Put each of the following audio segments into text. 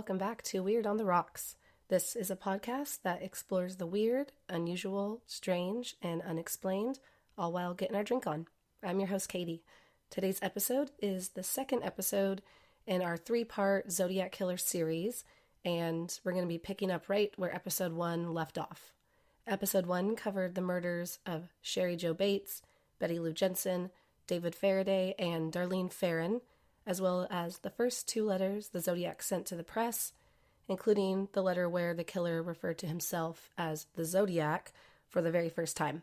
welcome back to Weird on the Rocks. This is a podcast that explores the weird, unusual, strange, and unexplained, all while getting our drink on. I'm your host, Katie. Today's episode is the second episode in our 3-part Zodiac Killer series, and we're going to be picking up right where episode 1 left off. Episode 1 covered the murders of Sherry Jo Bates, Betty Lou Jensen, David Faraday, and Darlene Ferrin, as well as the first 2 letters the Zodiac sent to the press, including the letter where the killer referred to himself as the Zodiac for the very first time.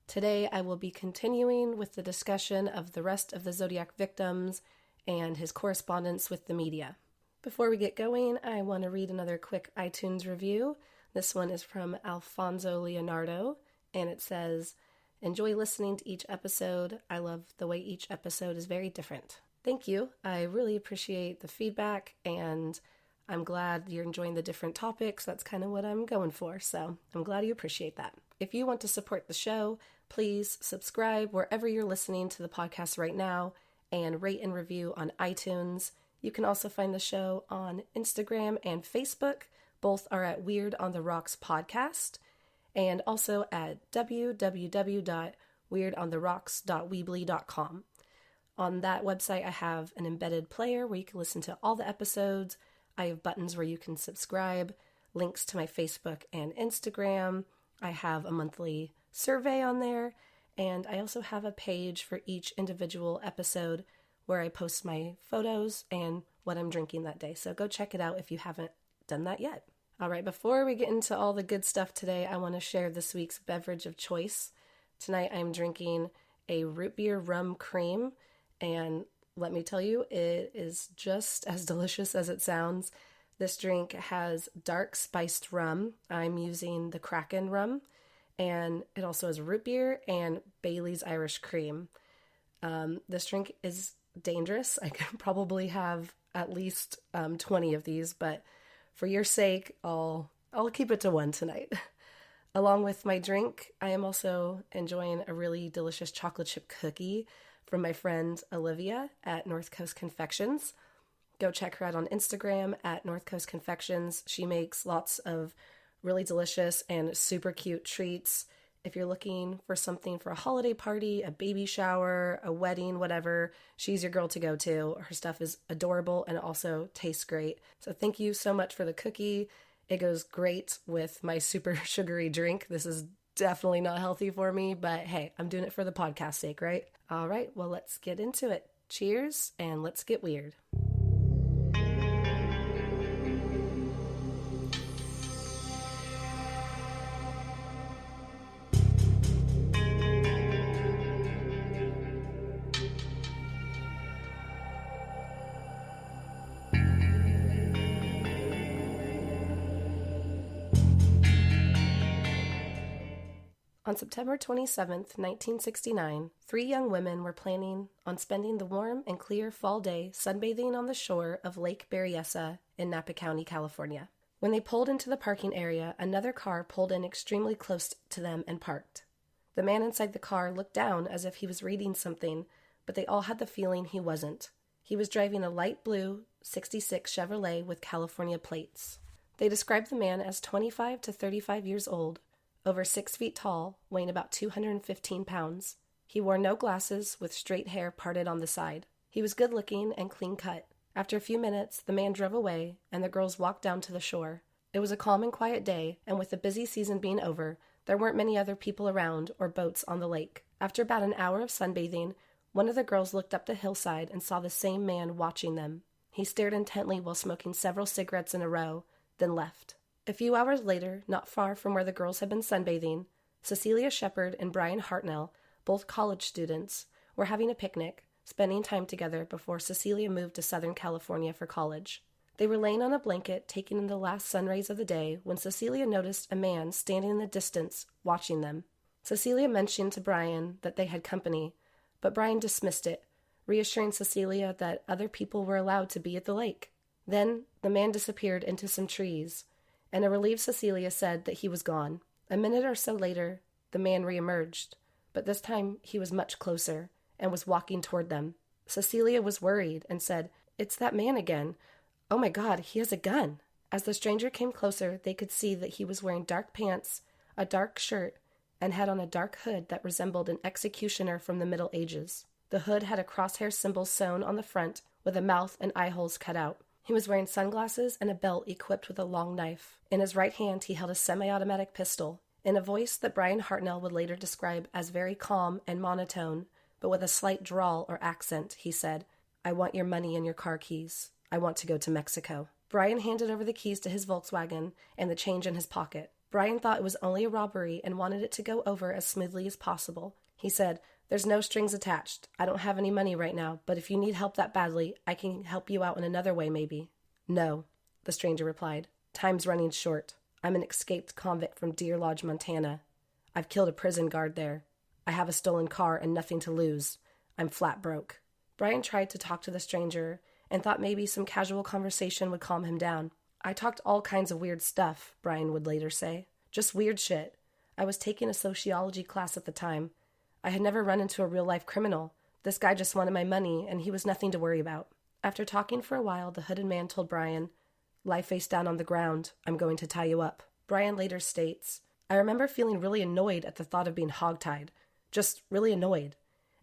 Today I will be continuing with the discussion of the rest of the Zodiac victims and his correspondence with the media. Before we get going, I want to read another quick iTunes review. This one is from Alfonso Leonardo, and it says, "Enjoy listening to each episode. I love the way each episode is very different." Thank you. I really appreciate the feedback, and I'm glad you're enjoying the different topics. That's kind of what I'm going for, so I'm glad you appreciate that. If you want to support the show, please subscribe wherever you're listening to the podcast right now and rate and review on iTunes. You can also find the show on Instagram and Facebook. Both are at Weird on the Rocks Podcast, and also at www.weirdontheRocks.weebly.com. On that website, I have an embedded player where you can listen to all the episodes. I have buttons where you can subscribe, links to my Facebook and Instagram. I have a monthly survey on there, and I also have a page for each individual episode where I post my photos and what I'm drinking that day. So go check it out if you haven't done that yet. All right, before we get into all the good stuff today, I want to share this week's beverage of choice. Tonight I'm drinking a Root Beer Rum Cream, and let me tell you, it is just as delicious as it sounds. This drink has dark spiced rum. I'm using the Kraken rum, and it also has root beer and Bailey's Irish cream. This drink is dangerous. I could probably have at least 20 of these, but for your sake, I'll keep it to 1 tonight. Along with my drink, I am also enjoying a really delicious chocolate chip cookie from my friend Olivia at North Coast Confections. Go check her out on Instagram at North Coast Confections. She makes lots of really delicious and super cute treats. If you're looking for something for a holiday party, a baby shower, a wedding, whatever, she's your girl to go to. Her stuff is adorable and also tastes great. So thank you so much for the cookie. It goes great with my super sugary drink. This is definitely not healthy for me, but hey, I'm doing it for the podcast's sake, right? All right, well, let's get into it. Cheers, and let's get weird. On September 27th, 1969, 3 young women were planning on spending the warm and clear fall day sunbathing on the shore of Lake Berryessa in Napa County, California. When they pulled into the parking area, another car pulled in extremely close to them and parked. The man inside the car looked down as if he was reading something, but they all had the feeling he wasn't. He was driving a light blue '66 Chevrolet with California plates. They described the man as 25 to 35 years old, over 6 feet tall, weighing about 215 pounds. He wore no glasses, with straight hair parted on the side. He was good-looking and clean-cut. After a few minutes, the man drove away, and the girls walked down to the shore. It was a calm and quiet day, and with the busy season being over, there weren't many other people around or boats on the lake. After about an hour of sunbathing, one of the girls looked up the hillside and saw the same man watching them. He stared intently while smoking several cigarettes in a row, then left. A few hours later, not far from where the girls had been sunbathing, Cecelia Shepard and Bryan Hartnell, both college students, were having a picnic, spending time together before Cecelia moved to Southern California for college. They were laying on a blanket, taking in the last sun rays of the day, when Cecelia noticed a man standing in the distance, watching them. Cecelia mentioned to Bryan that they had company, but Bryan dismissed it, reassuring Cecelia that other people were allowed to be at the lake. Then the man disappeared into some trees, and a relieved Cecelia said that he was gone. A minute or so later, the man reemerged, but this time he was much closer and was walking toward them. Cecelia was worried and said, "It's that man again. "Oh my God, he has a gun." As the stranger came closer, they could see that he was wearing dark pants, a dark shirt, and had on a dark hood that resembled an executioner from the Middle Ages. The hood had a crosshair symbol sewn on the front, with a mouth and eye holes cut out. He was wearing sunglasses and a belt equipped with a long knife. In his right hand, he held a semi-automatic pistol. In a voice that Bryan Hartnell would later describe as very calm and monotone, but with a slight drawl or accent, he said, "I want your money and your car keys. I want to go to Mexico." Bryan handed over the keys to his Volkswagen and the change in his pocket. Bryan thought it was only a robbery and wanted it to go over as smoothly as possible. He said, "There's no strings attached. I don't have any money right now, but if you need help that badly, I can help you out in another way maybe." "No," the stranger replied. "Time's running short. I'm an escaped convict from Deer Lodge, Montana. I've killed a prison guard there. I have a stolen car and nothing to lose. I'm flat broke." Bryan tried to talk to the stranger and thought maybe some casual conversation would calm him down. "I talked all kinds of weird stuff," Bryan would later say. "Just weird shit. I was taking a sociology class at the time. I had never run into a real-life criminal. This guy just wanted my money, and he was nothing to worry about." After talking for a while, the hooded man told Bryan, "Lie face down on the ground. I'm going to tie you up." Bryan later states, "I remember feeling really annoyed at the thought of being hogtied. Just really annoyed.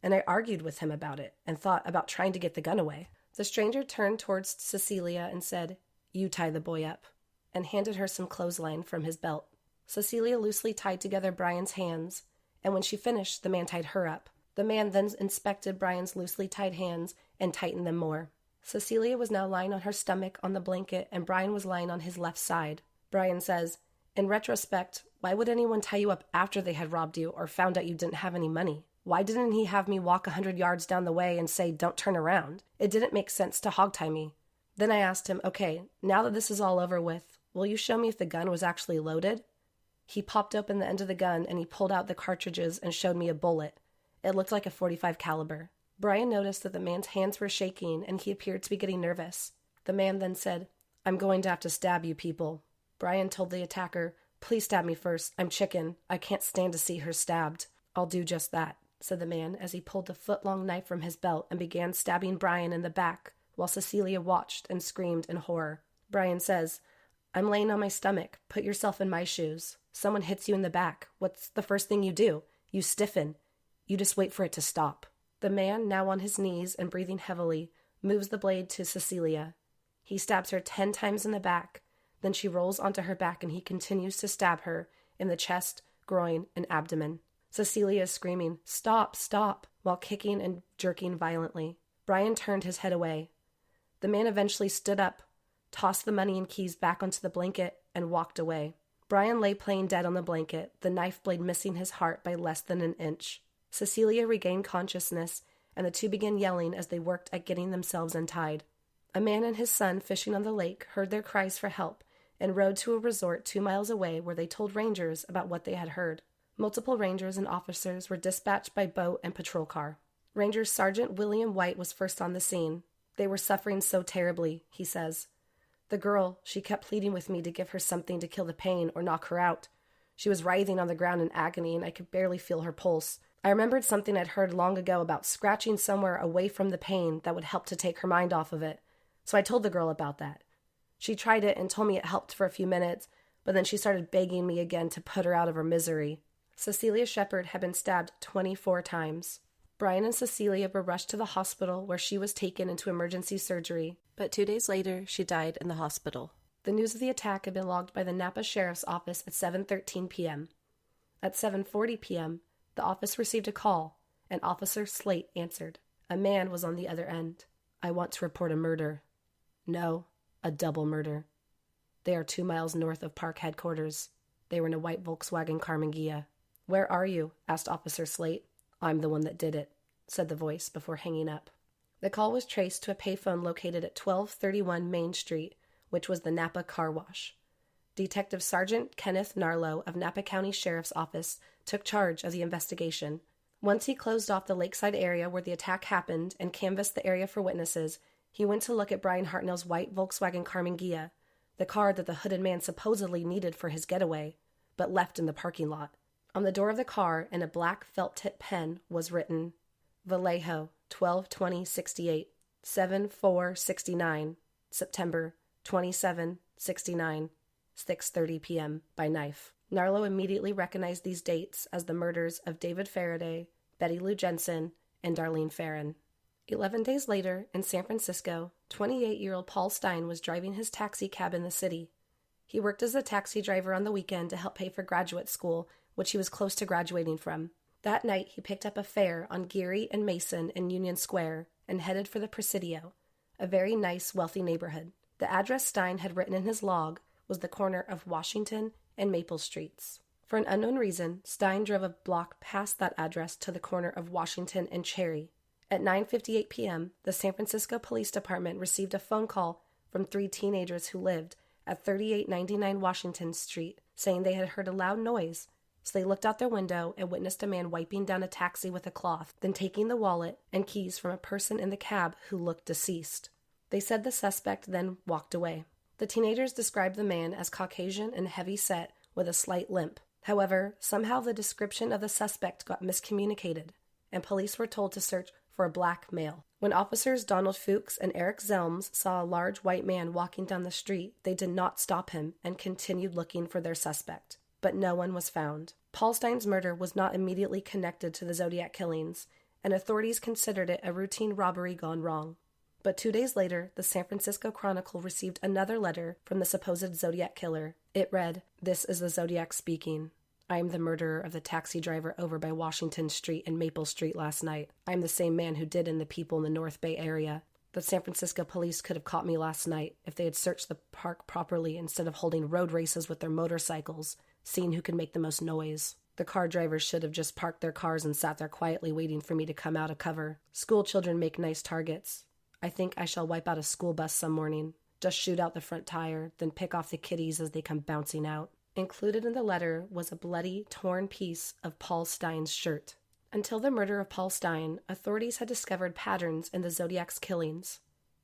And I argued with him about it and thought about trying to get the gun away." The stranger turned towards Cecelia and said, "You tie the boy up," and handed her some clothesline from his belt. Cecelia loosely tied together Bryan's hands, and when she finished, the man tied her up. The man then inspected Bryan's loosely tied hands and tightened them more. Cecelia was now lying on her stomach on the blanket, and Bryan was lying on his left side. Bryan says, "In retrospect, why would anyone tie you up after they had robbed you or found out you didn't have any money? Why didn't he have me walk 100 yards down the way and say, 'Don't turn around'? It didn't make sense to hogtie me." Then I asked him, "Okay, now that this is all over with, will you show me if the gun was actually loaded?" He popped open the end of the gun and he pulled out the cartridges and showed me a bullet. It looked like a .45 caliber. Bryan noticed that the man's hands were shaking and he appeared to be getting nervous. The man then said, "I'm going to have to stab you people." Bryan told the attacker, "Please stab me first. I'm chicken. I can't stand to see her stabbed." "I'll do just that," said the man as he pulled the foot-long knife from his belt and began stabbing Bryan in the back, while Cecelia watched and screamed in horror. Bryan says, "I'm laying on my stomach. Put yourself in my shoes. Someone hits you in the back. What's the first thing you do? You stiffen. You just wait for it to stop." The man, now on his knees and breathing heavily, moves the blade to Cecelia. He stabs her 10 times in the back. Then she rolls onto her back and he continues to stab her in the chest, groin, and abdomen. Cecelia is screaming, "Stop, stop," while kicking and jerking violently. Bryan turned his head away. The man eventually stood up, tossed the money and keys back onto the blanket, and walked away. Bryan lay playing dead on the blanket, the knife blade missing his heart by less than an inch. Cecelia regained consciousness, and the two began yelling as they worked at getting themselves untied. A man and his son fishing on the lake heard their cries for help and rode to a resort 2 miles away where they told rangers about what they had heard. Multiple rangers and officers were dispatched by boat and patrol car. Ranger Sergeant William White was first on the scene. "They were suffering so terribly," he says. "The girl, she kept pleading with me to give her something to kill the pain or knock her out. She was writhing on the ground in agony and I could barely feel her pulse. I remembered something I'd heard long ago about scratching somewhere away from the pain that would help to take her mind off of it. So I told the girl about that. She tried it and told me it helped for a few minutes, but then she started begging me again to put her out of her misery." Cecelia Shepard had been stabbed 24 times. Bryan and Cecelia were rushed to the hospital where she was taken into emergency surgery, but 2 days later she died in the hospital. The news of the attack had been logged by the Napa Sheriff's Office at 7:13 p.m. At 7:40 p.m., the office received a call, and Officer Slate answered. A man was on the other end. "I want to report a murder." "No, a double murder. They are 2 miles north of Park headquarters. They were in a white Volkswagen Carmangia." "Where are you?" asked Officer Slate. "I'm the one that did it," said the voice before hanging up. The call was traced to a payphone located at 1231 Main Street, which was the Napa Car Wash. Detective Sergeant Kenneth Narlow of Napa County Sheriff's Office took charge of the investigation. Once he closed off the lakeside area where the attack happened and canvassed the area for witnesses, he went to look at Bryan Hartnell's white Volkswagen Carmangia, the car that the hooded man supposedly needed for his getaway, but left in the parking lot. On the door of the car, in a black felt-tip pen, was written, "Vallejo, 12/20/68, 7/4/69, September 2769, 6:30 p.m. by knife. Narlow immediately recognized these dates as the murders of David Faraday, Betty Lou Jensen, and Darlene Ferrin. 11 days later, in San Francisco, 28-year-old Paul Stine was driving his taxi cab in the city. He worked as a taxi driver on the weekend to help pay for graduate school, which he was close to graduating from. That night, he picked up a fare on Geary and Mason in Union Square and headed for the Presidio, a very nice, wealthy neighborhood. The address Stine had written in his log was the corner of Washington and Maple Streets. For an unknown reason, Stine drove a block past that address to the corner of Washington and Cherry. At 9:58 p.m., the San Francisco Police Department received a phone call from 3 teenagers who lived at 3899 Washington Street, saying they had heard a loud noise. So they looked out their window and witnessed a man wiping down a taxi with a cloth, then taking the wallet and keys from a person in the cab who looked deceased. They said the suspect then walked away. The teenagers described the man as Caucasian and heavy-set with a slight limp. However, somehow the description of the suspect got miscommunicated, and police were told to search for a black male. When officers Donald Fuchs and Eric Zelms saw a large white man walking down the street, they did not stop him and continued looking for their suspect. But no one was found. Paul Stine's murder was not immediately connected to the Zodiac killings, and authorities considered it a routine robbery gone wrong. But 2 days later, the San Francisco Chronicle received another letter from the supposed Zodiac killer. It read, "This is the Zodiac speaking. I am the murderer of the taxi driver over by Washington Street and Maple Street last night. I am the same man who did in the people in the North Bay area. The San Francisco police could have caught me last night if they had searched the park properly instead of holding road races with their motorcycles, seeing who could make the most noise. The car drivers should have just parked their cars and sat there quietly waiting for me to come out of cover. School children make nice targets. I think I shall wipe out a school bus some morning. Just shoot out the front tire, then pick off the kiddies as they come bouncing out." Included in the letter was a bloody, torn piece of Paul Stine's shirt. Until the murder of Paul Stine, authorities had discovered patterns in the Zodiac's killings.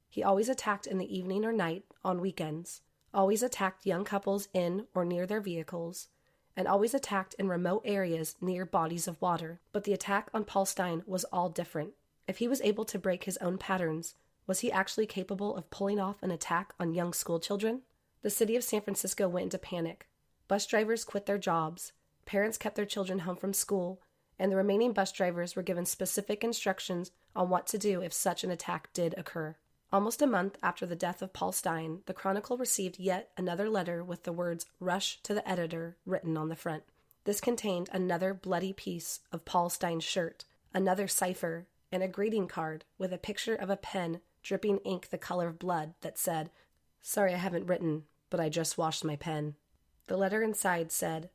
He always attacked in the evening or night, on weekends, always attacked young couples in or near their vehicles, and always attacked in remote areas near bodies of water. But the attack on Paul Stine was all different. If he was able to break his own patterns, was he actually capable of pulling off an attack on young school children? The city of San Francisco went into panic. Bus drivers quit their jobs, parents kept their children home from school, and the remaining bus drivers were given specific instructions on what to do if such an attack did occur. Almost a month after the death of Paul Stine, the Chronicle received yet another letter with the words "Rush to the editor" written on the front. This contained another bloody piece of Paul Stine's shirt, another cipher, and a greeting card with a picture of a pen dripping ink the color of blood that said, "Sorry I haven't written, but I just washed my pen." The letter inside said,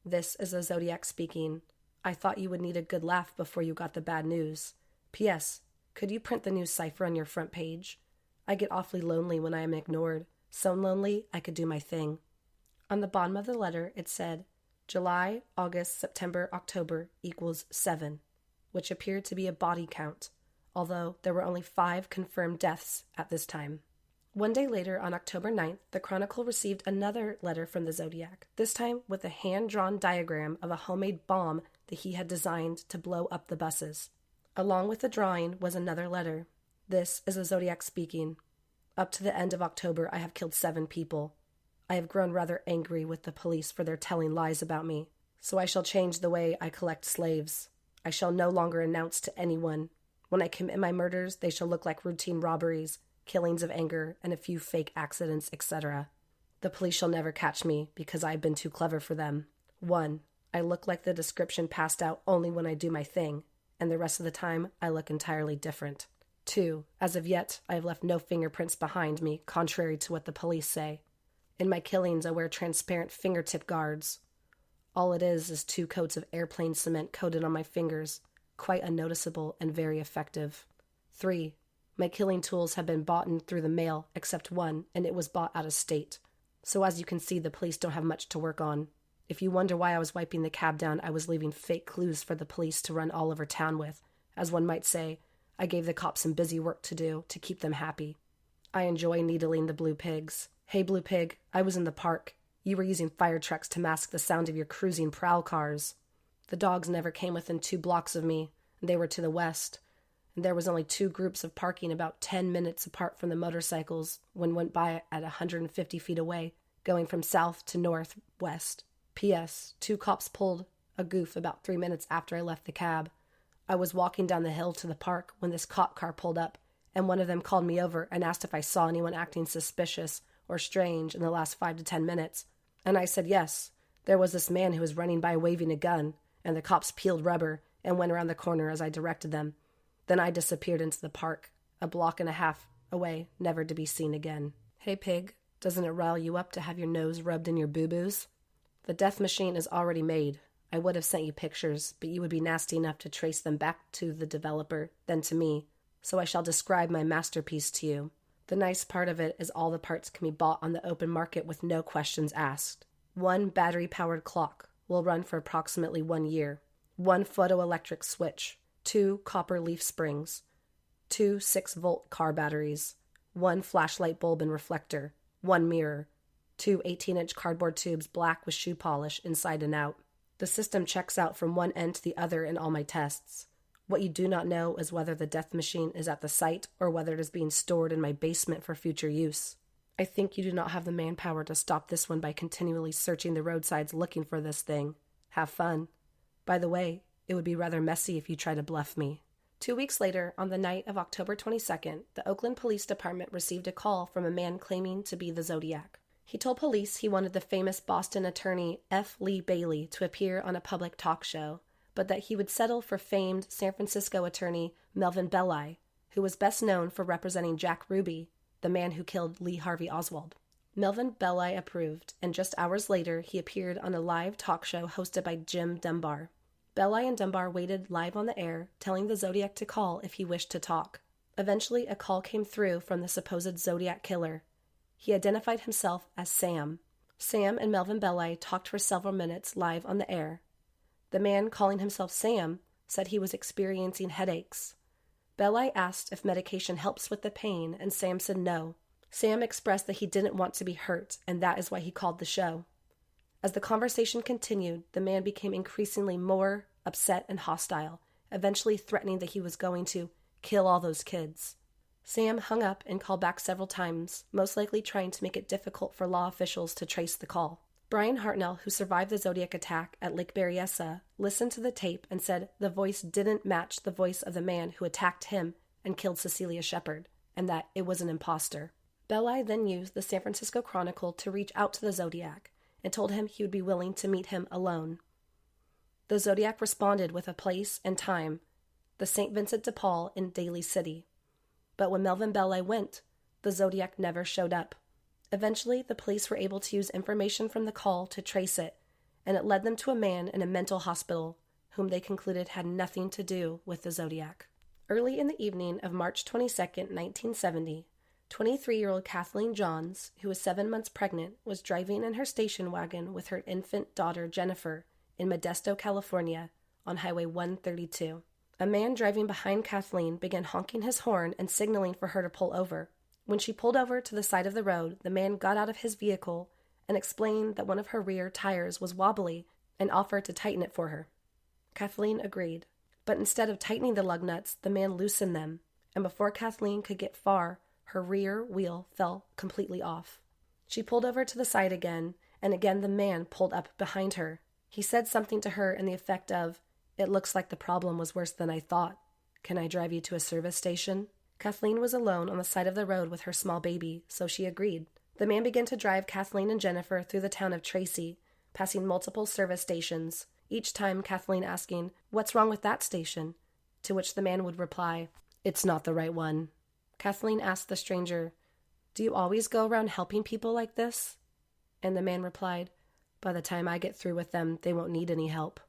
"This is the Zodiac speaking. I thought you would need a good laugh before you got the bad news. P.S. Could you print the news cipher on your front page? I get awfully lonely when I am ignored. So lonely I could do my thing." On the bottom of the letter it said, "July, August, September, October equals 7, which appeared to be a body count, although there were only 5 confirmed deaths at this time. One day later, on October 9th, the Chronicle received another letter from the Zodiac, this time with a hand-drawn diagram of a homemade bomb that he had designed to blow up the buses. Along with the drawing was another letter. "This is the Zodiac speaking. Up to the end of October, I have killed 7 people. I have grown rather angry with the police for their telling lies about me, so I shall change the way I collect slaves. I shall no longer announce to anyone. When I commit my murders, they shall look like routine robberies, killings of anger, and a few fake accidents, etc. The police shall never catch me because I have been too clever for them. 1. I look like the description passed out only when I do my thing, and the rest of the time I look entirely different. 2. As of yet, I have left no fingerprints behind me, contrary to what the police say. In my killings, I wear transparent fingertip guards. All it is 2 coats of airplane cement coated on my fingers, quite unnoticeable and very effective. 3. My killing tools have been bought in through the mail, except one, and it was bought out of state. So as you can see, the police don't have much to work on. If you wonder why I was wiping the cab down, I was leaving fake clues for the police to run all over town with. As one might say, I gave the cops some busy work to do to keep them happy. I enjoy needling the blue pigs. Hey, blue pig, I was in the park. You were using fire trucks to mask the sound of your cruising prowl cars. The dogs never came within 2 blocks of me, and they were to the west, and there was only 2 groups of parking about 10 minutes apart from the motorcycles when went by at 150 feet away, going from south to northwest. P.S. 2 cops pulled a goof about 3 minutes after I left the cab. I was walking down the hill to the park when this cop car pulled up, and one of them called me over and asked if I saw anyone acting suspicious or strange in the last 5 to 10 minutes. And I said yes. There was this man who was running by waving a gun, and the cops peeled rubber and went around the corner as I directed them. Then I disappeared into the park, a block and a half away, never to be seen again. Hey, pig, doesn't it rile you up to have your nose rubbed in your boo-boos? The death machine is already made. I would have sent you pictures, but you would be nasty enough to trace them back to the developer, then to me, so I shall describe my masterpiece to you. The nice part of it is all the parts can be bought on the open market with no questions asked. 1 battery-powered clock will run for approximately 1 year. 1 photoelectric switch. 2 copper leaf springs. 2 6-volt car batteries. 1 flashlight bulb and reflector. 1 mirror. 2 18-inch cardboard tubes black with shoe polish inside and out. The system checks out from one end to the other in all my tests. What you do not know is whether the death machine is at the site or whether it is being stored in my basement for future use. I think you do not have the manpower to stop this one by continually searching the roadsides looking for this thing. Have fun. By the way, it would be rather messy if you try to bluff me. 2 weeks later, on the night of October 22nd, the Oakland Police Department received a call from a man claiming to be the Zodiac. He told police he wanted the famous Boston attorney F. Lee Bailey to appear on a public talk show, but that he would settle for famed San Francisco attorney Melvin Belli, who was best known for representing Jack Ruby, the man who killed Lee Harvey Oswald. Melvin Belli approved, and just hours later he appeared on a live talk show hosted by Jim Dunbar. Belli and Dunbar waited live on the air, telling the Zodiac to call if he wished to talk. Eventually, a call came through from the supposed Zodiac Killer. He identified himself as Sam. Sam and Melvin Belli talked for several minutes live on the air. The man calling himself Sam said he was experiencing headaches. Belli asked if medication helps with the pain, and Sam said no. Sam expressed that he didn't want to be hurt, and that is why he called the show. As the conversation continued, the man became increasingly more upset and hostile, eventually threatening that he was going to kill all those kids. Sam hung up and called back several times, most likely trying to make it difficult for law officials to trace the call. Bryan Hartnell, who survived the Zodiac attack at Lake Berryessa, listened to the tape and said the voice didn't match the voice of the man who attacked him and killed Cecelia Shepard, and that it was an imposter. Belli then used the San Francisco Chronicle to reach out to the Zodiac and told him he would be willing to meet him alone. The Zodiac responded with a place and time, the St. Vincent de Paul in Daly City. But when Melvin Belli went, the Zodiac never showed up. Eventually, the police were able to use information from the call to trace it, and it led them to a man in a mental hospital whom they concluded had nothing to do with the Zodiac. Early in the evening of March 22, 1970, 23-year-old Kathleen Johns, who was 7 months pregnant, was driving in her station wagon with her infant daughter Jennifer in Modesto, California, on Highway 132. A man driving behind Kathleen began honking his horn and signaling for her to pull over. When she pulled over to the side of the road, the man got out of his vehicle and explained that one of her rear tires was wobbly and offered to tighten it for her. Kathleen agreed, but instead of tightening the lug nuts, the man loosened them, and before Kathleen could get far, her rear wheel fell completely off. She pulled over to the side again, and again the man pulled up behind her. He said something to her in the effect of, "It looks like the problem was worse than I thought. Can I drive you to a service station?" Kathleen was alone on the side of the road with her small baby, so she agreed. The man began to drive Kathleen and Jennifer through the town of Tracy, passing multiple service stations, each time Kathleen asking, "What's wrong with that station?" To which the man would reply, "It's not the right one." Kathleen asked the stranger, "Do you always go around helping people like this?" And the man replied, "By the time I get through with them, they won't need any help."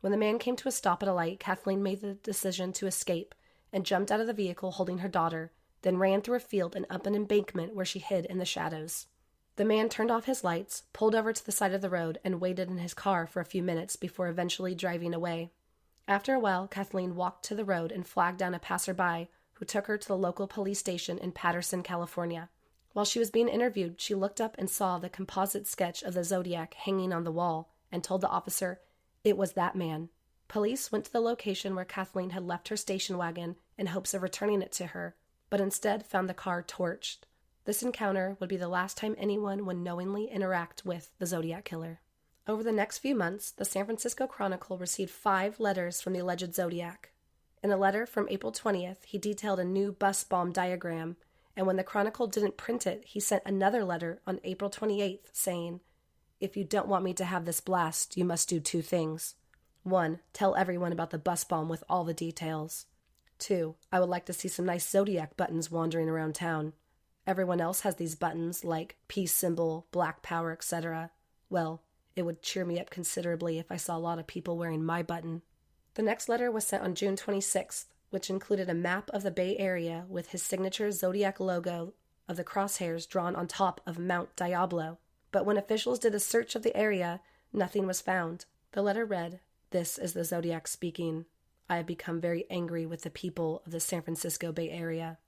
When the man came to a stop at a light, Kathleen made the decision to escape and jumped out of the vehicle holding her daughter, then ran through a field and up an embankment where she hid in the shadows. The man turned off his lights, pulled over to the side of the road, and waited in his car for a few minutes before eventually driving away. After a while, Kathleen walked to the road and flagged down a passerby who took her to the local police station in Patterson, California. While she was being interviewed, she looked up and saw the composite sketch of the Zodiac hanging on the wall and told the officer it was that man. Police went to the location where Kathleen had left her station wagon in hopes of returning it to her, but instead found the car torched. This encounter would be the last time anyone would knowingly interact with the Zodiac Killer. Over the next few months, the San Francisco Chronicle received 5 letters from the alleged Zodiac. In a letter from April 20th, he detailed a new bus bomb diagram, and when the Chronicle didn't print it, he sent another letter on April 28th saying, "If you don't want me to have this blast, you must do 2 things. 1. Tell everyone about the bus bomb with all the details. 2. I would like to see some nice Zodiac buttons wandering around town. Everyone else has these buttons like peace symbol, black power, etc. Well, it would cheer me up considerably if I saw a lot of people wearing my button." The next letter was sent on June 26th, which included a map of the Bay Area with his signature Zodiac logo of the crosshairs drawn on top of Mount Diablo. But when officials did a search of the area, nothing was found. The letter read, "This is the Zodiac speaking. I have become very angry with the people of the San Francisco Bay Area.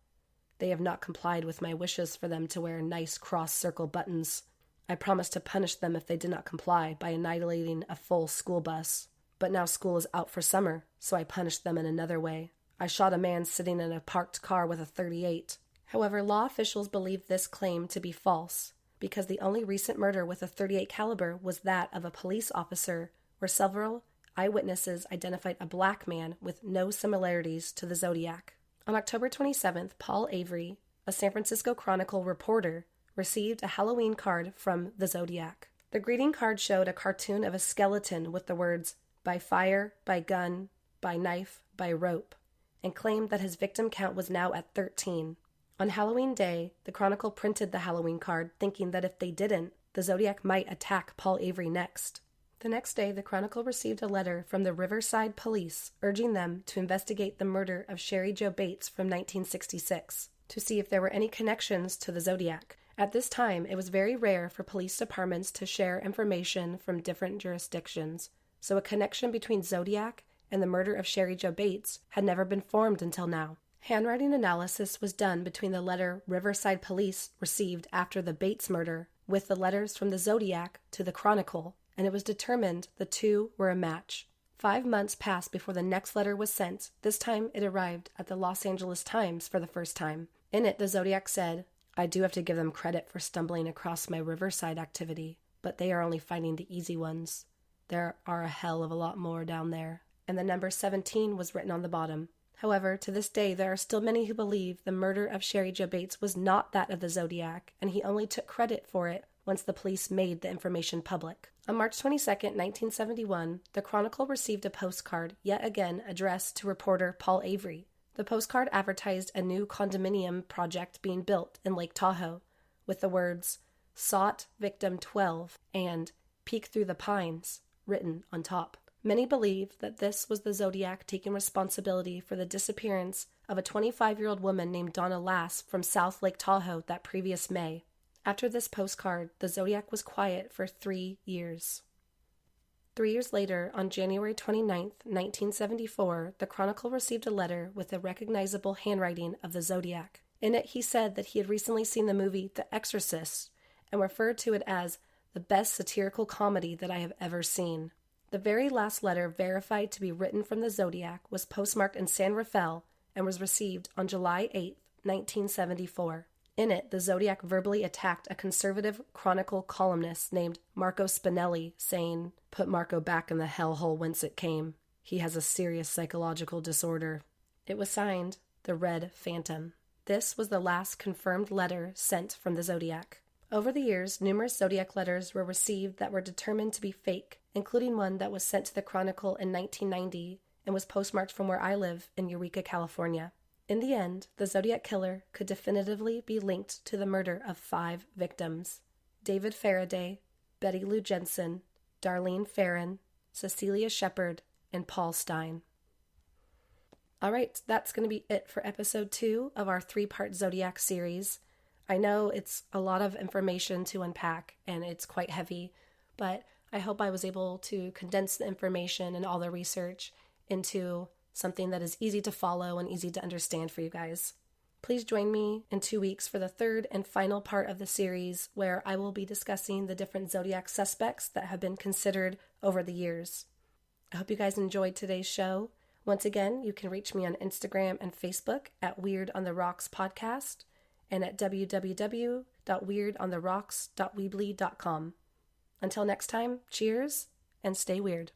They have not complied with my wishes for them to wear nice cross-circle buttons. I promised to punish them if they did not comply by annihilating a full school bus. But now school is out for summer, so I punished them in another way. I shot a man sitting in a parked car with a .38. However, law officials believed this claim to be false, because the only recent murder with a .38 caliber was that of a police officer, where several eyewitnesses identified a black man with no similarities to the Zodiac. On October 27th, Paul Avery, a San Francisco Chronicle reporter, received a Halloween card from the Zodiac. The greeting card showed a cartoon of a skeleton with the words, "by fire, by gun, by knife, by rope," and claimed that his victim count was now at 13. On Halloween Day, the Chronicle printed the Halloween card, thinking that if they didn't, the Zodiac might attack Paul Avery next. The next day, the Chronicle received a letter from the Riverside Police urging them to investigate the murder of Sherry Jo Bates from 1966 to see if there were any connections to the Zodiac. At this time, it was very rare for police departments to share information from different jurisdictions, so a connection between Zodiac and the murder of Sherry Jo Bates had never been formed until now. Handwriting analysis was done between the letter Riverside Police received after the Bates murder with the letters from the Zodiac to the Chronicle, and it was determined the two were a match. 5 months passed before the next letter was sent. This time it arrived at the Los Angeles Times for the first time. In it, the Zodiac said, "I do have to give them credit for stumbling across my Riverside activity, but they are only finding the easy ones. There are a hell of a lot more down there." And the number 17 was written on the bottom. However, to this day, there are still many who believe the murder of Sherry Jo Bates was not that of the Zodiac, and he only took credit for it once the police made the information public. On March 22, 1971, the Chronicle received a postcard, yet again addressed to reporter Paul Avery. The postcard advertised a new condominium project being built in Lake Tahoe, with the words, "Sought Victim 12" and "Peek Through the Pines" written on top. Many believe that this was the Zodiac taking responsibility for the disappearance of a 25-year-old woman named Donna Lass from South Lake Tahoe that previous May. After this postcard, the Zodiac was quiet for 3 years. 3 years later, on January 29, 1974, the Chronicle received a letter with a recognizable handwriting of the Zodiac. In it, he said that he had recently seen the movie The Exorcist and referred to it as the best satirical comedy that I have ever seen. The very last letter verified to be written from the Zodiac was postmarked in San Rafael and was received on July 8, 1974. In it, the Zodiac verbally attacked a conservative Chronicle columnist named Marco Spinelli, saying, "Put Marco back in the hellhole whence it came. He has a serious psychological disorder." It was signed, The Red Phantom. This was the last confirmed letter sent from the Zodiac. Over the years, numerous Zodiac letters were received that were determined to be fake, including one that was sent to the Chronicle in 1990 and was postmarked from where I live in Eureka, California. In the end, the Zodiac Killer could definitively be linked to the murder of 5 victims: David Faraday, Betty Lou Jensen, Darlene Ferrin, Cecelia Shepard, and Paul Stine. Alright, that's going to be it for episode 2 of our 3-part Zodiac series. I know it's a lot of information to unpack, and it's quite heavy, but I hope I was able to condense the information and all the research into something that is easy to follow and easy to understand for you guys. Please join me in 2 weeks for the 3rd and final part of the series, where I will be discussing the different Zodiac suspects that have been considered over the years. I hope you guys enjoyed today's show. Once again, you can reach me on Instagram and Facebook at Weird on the Rocks Podcast and at www.weirdontheRocks.weebly.com. Until next time, cheers and stay weird.